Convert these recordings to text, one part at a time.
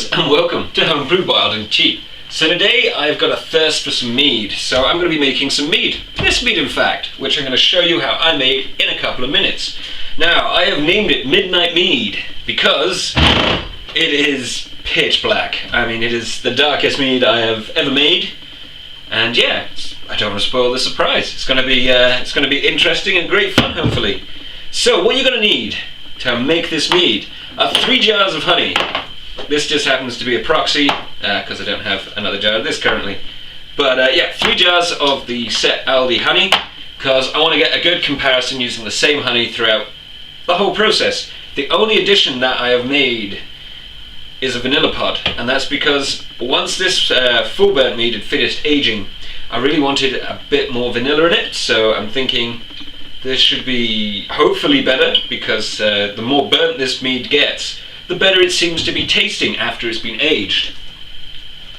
brewers, and welcome to Homebrew Wild and Cheap. So today I've got a thirst for some mead, so I'm going to be making some mead. This mead in fact, which I'm going to show you how I made in a couple of minutes. Now I have named it Midnight Mead because it is pitch black. I mean, it is the darkest mead I have ever made, and yeah, I don't want to spoil the surprise. It's going to be interesting and great fun, hopefully. So what you're going to need to make this mead are 3 jars of honey. This just happens to be a proxy because I don't have another jar of this currently. But yeah, 3 jars of the set aldi honey, because I want to get a good comparison using the same honey throughout the whole process. The only addition that I have made is a vanilla pod, and that's because once this full burnt mead had finished aging, I really wanted a bit more vanilla in it, so I'm thinking this should be hopefully better, because the more burnt this mead gets, the better it seems to be tasting after it's been aged.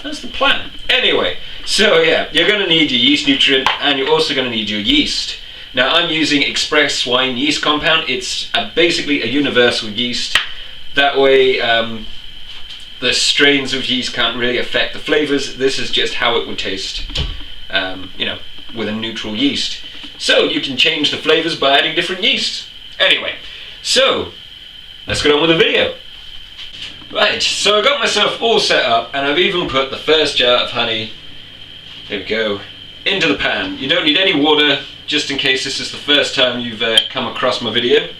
That's the plan. Anyway, so yeah, you're going to need your yeast nutrient, and you're also going to need your yeast. Now I'm using Express Wine Yeast Compound. It's basically a universal yeast. That way the strains of yeast can't really affect the flavours. This is just how it would taste, you know, with a neutral yeast. So you can change the flavours by adding different yeasts. Anyway, so let's get on with the video. Right, so I got myself all set up, and I've even put the first jar of honey, there we go, into the pan. You don't need any water, just in case this is the first time you've come across my video.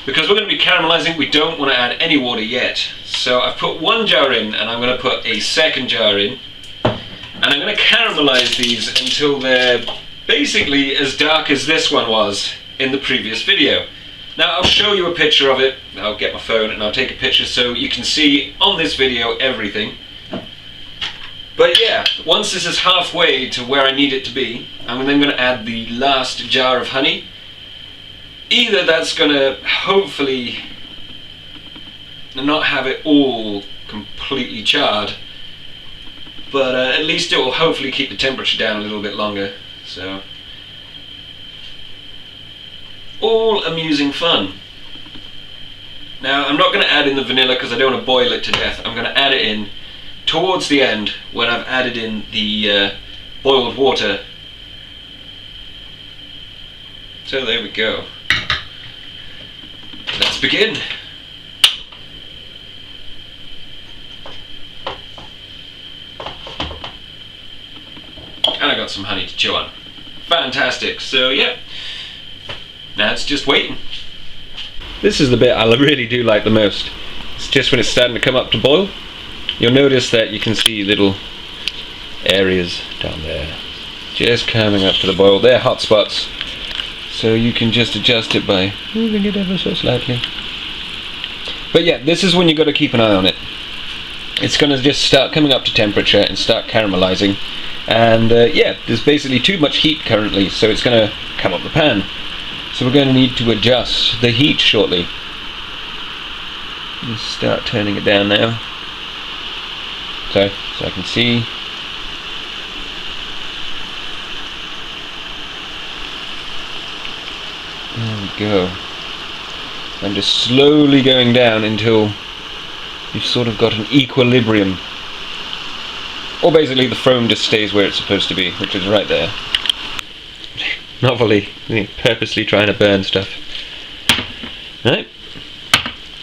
Because we're going to be caramelizing, we don't want to add any water yet. So I've put 1 jar in, and I'm going to put a second jar in. And I'm going to caramelize these until they're basically as dark as this one was in the previous video. Now I'll show you a picture of it. I'll get my phone and I'll take a picture so you can see on this video everything. But yeah, once this is halfway to where I need it to be, I'm then going to add the last jar of honey. Either that's going to hopefully not have it all completely charred, but at least it will hopefully keep the temperature down a little bit longer. So, all amusing fun. Now I'm not going to add in the vanilla because I don't want to boil it to death. I'm going to add it in towards the end when I've added in the boiled water. So there we go. Let's begin. And I got some honey to chew on. Fantastic. So yeah, now it's just waiting. This is the bit I really do like the most. It's just when it's starting to come up to boil. You'll notice that you can see little areas down there just coming up to the boil. They're hot spots, so you can just adjust it by moving it ever so slightly. But yeah, this is when you've got to keep an eye on it. It's going to just start coming up to temperature and start caramelizing. And yeah, there's basically too much heat currently, so it's going to come up the pan. So we're going to need to adjust the heat shortly. Just start turning it down now, so I can see. There we go. I'm just slowly going down until you've sort of got an equilibrium. Or basically the foam just stays where it's supposed to be, which is right there. Not really purposely trying to burn stuff. Right,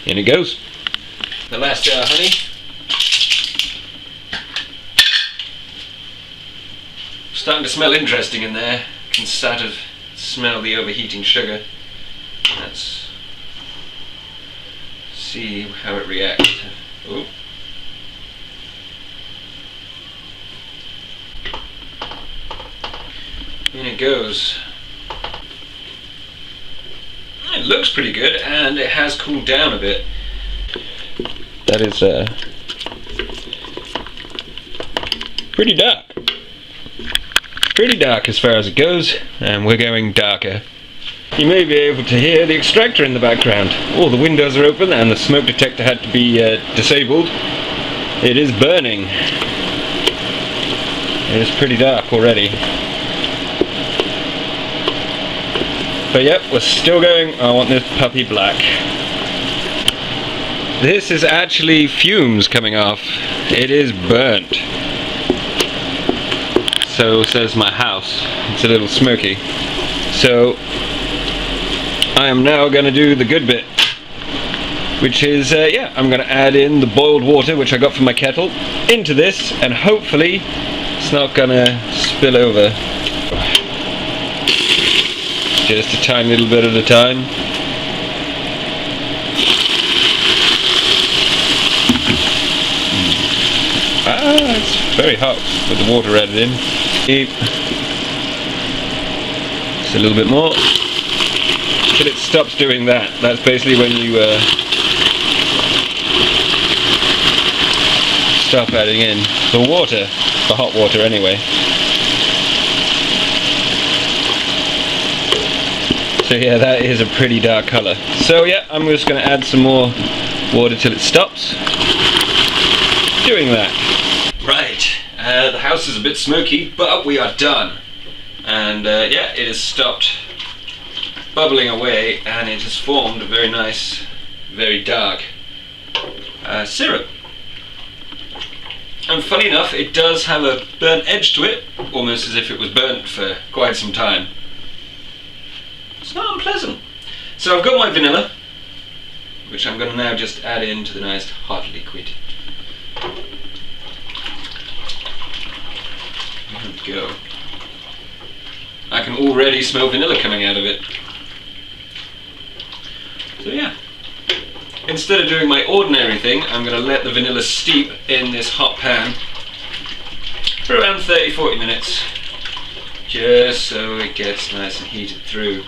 in it goes. The last jar of honey. Starting to smell interesting in there. Can sort of smell the overheating sugar. Let's see how it reacts. Ooh. In it goes. It looks pretty good, and it has cooled down a bit. That is pretty dark. Pretty dark as far as it goes, and we're going darker. You may be able to hear the extractor in the background. All the windows are open and the smoke detector had to be disabled. It is burning. It is pretty dark already. But yep, we're still going. I want this puppy black. This is actually fumes coming off. It is burnt. So says my house. It's a little smoky. So I am now going to do the good bit, which is, yeah, I'm going to add in the boiled water, which I got from my kettle, into this, and hopefully it's not going to spill over. Just a tiny little bit at a time. Ah, it's very hot with the water added in. Just a little bit more. Till it stops doing that. That's basically when you stop adding in the water, the hot water anyway. So yeah, that is a pretty dark colour. So yeah, I'm just going to add some more water till it stops doing that. Right, the house is a bit smoky, but we are done. And yeah, it has stopped bubbling away, and it has formed a very nice, very dark syrup. And funny enough, it does have a burnt edge to it, almost as if it was burnt for quite some time. It's not unpleasant. So I've got my vanilla, which I'm going to now just add into the nice hot liquid. There we go. I can already smell vanilla coming out of it. So yeah, instead of doing my ordinary thing, I'm going to let the vanilla steep in this hot pan for around 30-40 minutes, just so it gets nice and heated through.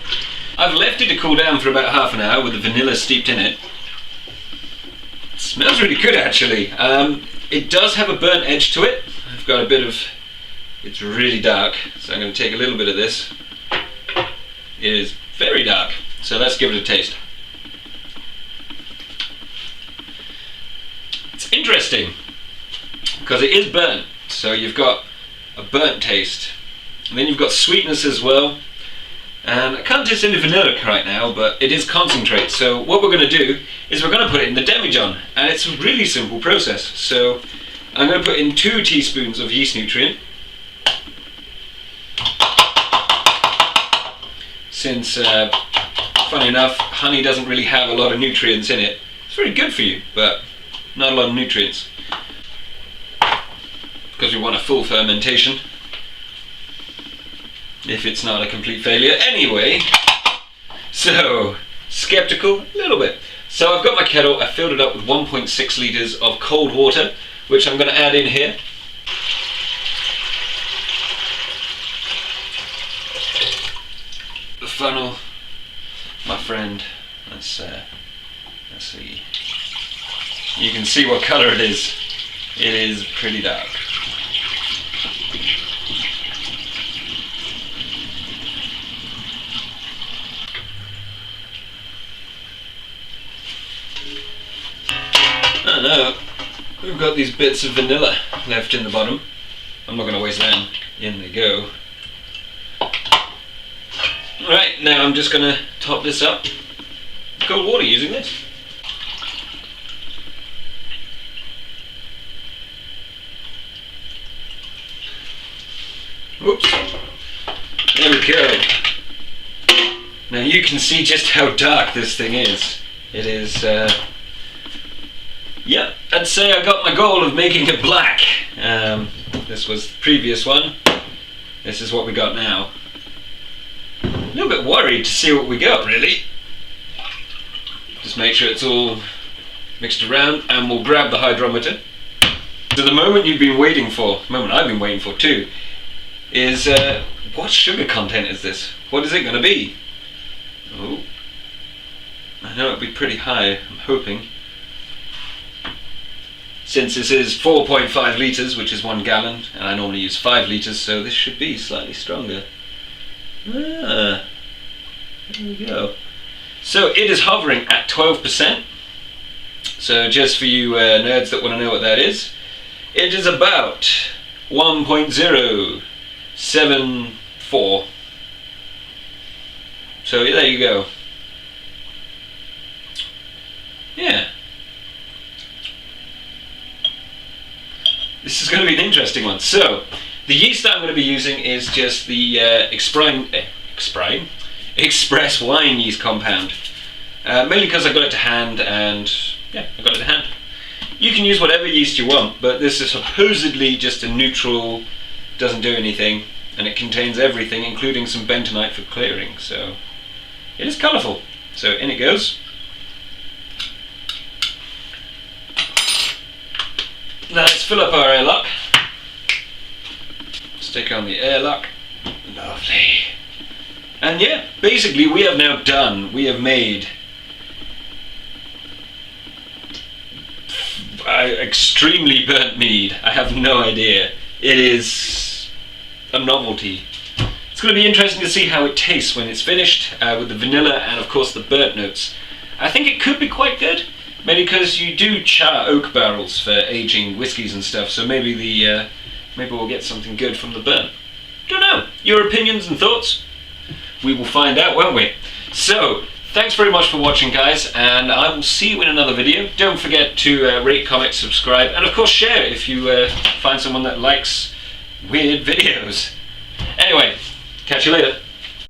I've left it to cool down for about half an hour with the vanilla steeped in it. It smells really good actually. It does have a burnt edge to it. I've got a bit of, it's really dark, so I'm going to take a little bit of this. It is very dark, so let's give it a taste. It's interesting because it is burnt, so you've got a burnt taste, and then you've got sweetness as well. And I can't taste any vanilla right now, but it is concentrate. So what we're going to do is we're going to put it in the demijohn, and it's a really simple process. So I'm going to put in 2 teaspoons of yeast nutrient. Since, funny enough, honey doesn't really have a lot of nutrients in it. It's very good for you, but not a lot of nutrients. Because we want a full fermentation, if it's not a complete failure anyway. So, skeptical, a little bit. So I've got my kettle, I filled it up with 1.6 litres of cold water, which I'm going to add in here. The funnel, my friend, let's see. You can see what colour it is. It is pretty dark. Oh no, we've got these bits of vanilla left in the bottom. I'm not going to waste them. In they go. Right, now I'm just going to top this up with cold water using this. Whoops. There we go. Now you can see just how dark this thing is. It is, yeah, I'd say I got my goal of making it black. This was the previous one. This is what we got now. A little bit worried to see what we got, really. Just make sure it's all mixed around, and we'll grab the hydrometer. So the moment you've been waiting for, the moment I've been waiting for too, is what sugar content is this? What is it going to be? Oh, I know it'll be pretty high, I'm hoping. Since this is 4.5 litres, which is 1 gallon, and I normally use 5 litres, so this should be slightly stronger. Ah, there we go. So it is hovering at 12%. So just for you nerds that want to know what that is, it is about 1.074. So there you go. Yeah, going to be an interesting one. So, the yeast that I'm going to be using is just the Express Wine Yeast Compound. Mainly because I got it to hand, and yeah, I got it to hand. You can use whatever yeast you want, but this is supposedly just a neutral, doesn't do anything, and it contains everything, including some bentonite for clearing, so it is colourful. So in it goes. Now let's fill up our airlock. Stick on the airlock. Lovely. And yeah, basically we have now done, we have made extremely burnt mead. I have no idea. It is a novelty. It's going to be interesting to see how it tastes when it's finished, with the vanilla and of course the burnt notes. I think it could be quite good, maybe because you do char oak barrels for aging whiskies and stuff, so maybe we'll get something good from the burnt. Don't know. Your opinions and thoughts? We will find out, won't we? So, thanks very much for watching, guys, and I will see you in another video. Don't forget to rate, comment, subscribe, and of course share if you find someone that likes weird videos. Anyway, catch you later.